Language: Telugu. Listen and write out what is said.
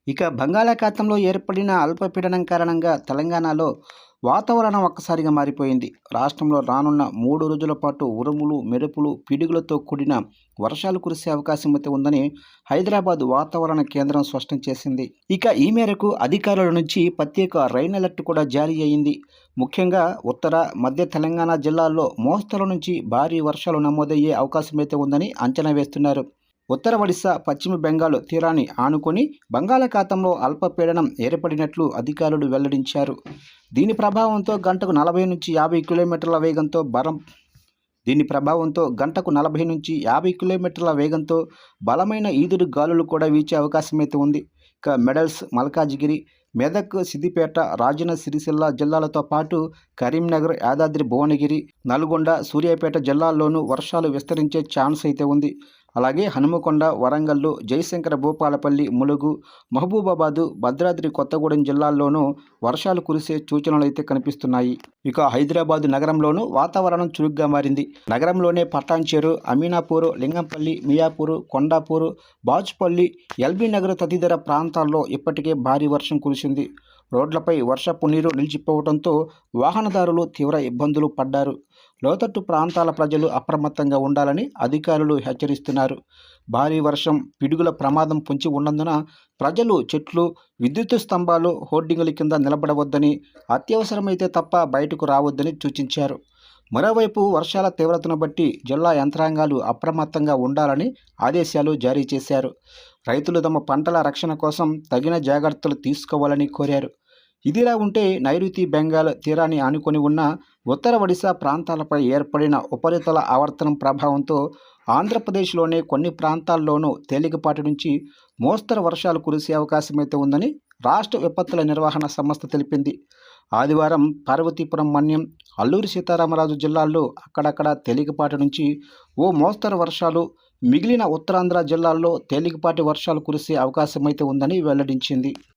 ఇక బంగాళాఖాతంలో ఏర్పడిన అల్పపీడనం కారణంగా తెలంగాణలో వాతావరణం ఒక్కసారిగా మారిపోయింది. రాష్ట్రంలో రానున్న 3 రోజుల పాటు ఉరుములు, మెరుపులు, పిడుగులతో కూడిన వర్షాలు కురిసే అవకాశం అయితే ఉందని హైదరాబాద్ వాతావరణ కేంద్రం స్పష్టం చేసింది. ఇక ఈ మేరకు అధికారుల నుంచి ప్రత్యేక రైన్ అలర్ట్ కూడా జారీ అయింది. ముఖ్యంగా ఉత్తర, మధ్య తెలంగాణ జిల్లాల్లో మోస్తరు నుంచి భారీ వర్షాలు నమోదయ్యే అవకాశం అయితే ఉందని అంచనా వేస్తున్నారు. ఉత్తర ఒడిశా, పశ్చిమ బెంగాల్ తీరాన్ని ఆనుకొని బంగాళాఖాతంలో అల్పపీడనం ఏర్పడినట్లు అధికారులు వెల్లడించారు. దీని ప్రభావంతో గంటకు 40 నుంచి 50 కిలోమీటర్ల వేగంతో బలమైన ఈదురు గాలులు కూడా వీచే అవకాశం అయితే ఉంది. ఇక మెడల్స్, మల్కాజిగిరి, మెదక్, సిద్దిపేట, రాజన్న సిరిసిల్ల జిల్లాలతో పాటు కరీంనగర్, యాదాద్రి భువనగిరి, నల్గొండ, సూర్యాపేట జిల్లాల్లోనూ వర్షాలు విస్తరించే ఛాన్స్ అయితే ఉంది. అలాగే హనుమకొండ, వరంగల్, జయశంకర భూపాలపల్లి, ములుగు, మహబూబాబాదు, భద్రాద్రి కొత్తగూడెం జిల్లాల్లోనూ వర్షాలు కురిసే సూచనలు అయితే కనిపిస్తున్నాయి. ఇక హైదరాబాద్ నగరంలోనూ వాతావరణం చురుగ్గా మారింది. నగరంలోనే పటాన్చెరు, అమీనాపూర్, లింగంపల్లి, మియాపూర్, కొండాపూర్, బాచుపల్లి, ఎల్బీ నగర్ తదితర ప్రాంతాల్లో ఇప్పటికే భారీ వర్షం కురిసింది. రోడ్లపై వర్షపు నీరు నిలిచిపోవడంతో వాహనదారులు తీవ్ర ఇబ్బందులు పడ్డారు. లోతట్టు ప్రాంతాల ప్రజలు అప్రమత్తంగా ఉండాలని అధికారులు హెచ్చరిస్తున్నారు. భారీ వర్షం, పిడుగుల ప్రమాదం పొంచి ఉన్నందున ప్రజలు చెట్లు, విద్యుత్ స్తంభాలు, హోర్డింగుల కింద నిలబడవద్దని, అత్యవసరమైతే తప్ప బయటకు రావద్దని సూచించారు. మరోవైపు వర్షాల తీవ్రతను బట్టి జిల్లా యంత్రాంగాలు అప్రమత్తంగా ఉండాలని ఆదేశాలు జారీ చేశారు. రైతులు తమ పంటల రక్షణ కోసం తగిన జాగ్రత్తలు తీసుకోవాలని కోరారు. ఇదిలా ఉంటే నైరుతి బెంగాల్ తీరాన్ని ఆనుకొని ఉన్న ఉత్తర ఒడిశా ప్రాంతాలపై ఏర్పడిన ఉపరితల ఆవర్తనం ప్రభావంతో ఆంధ్రప్రదేశ్లోని కొన్ని ప్రాంతాల్లోనూ తేలికపాటి నుంచి మోస్తరు వర్షాలు కురిసే అవకాశమైతే ఉందని రాష్ట్ర విపత్తుల నిర్వహణ సంస్థ తెలిపింది. ఆదివారం పార్వతీపురం, మన్యం, అల్లూరి సీతారామరాజు జిల్లాల్లో అక్కడక్కడ తేలికపాటి నుంచి ఓ మోస్తరు వర్షాలు, మిగిలిన ఉత్తరాంధ్ర జిల్లాల్లో తేలికపాటి వర్షాలు కురిసే అవకాశమైతే ఉందని వెల్లడించింది.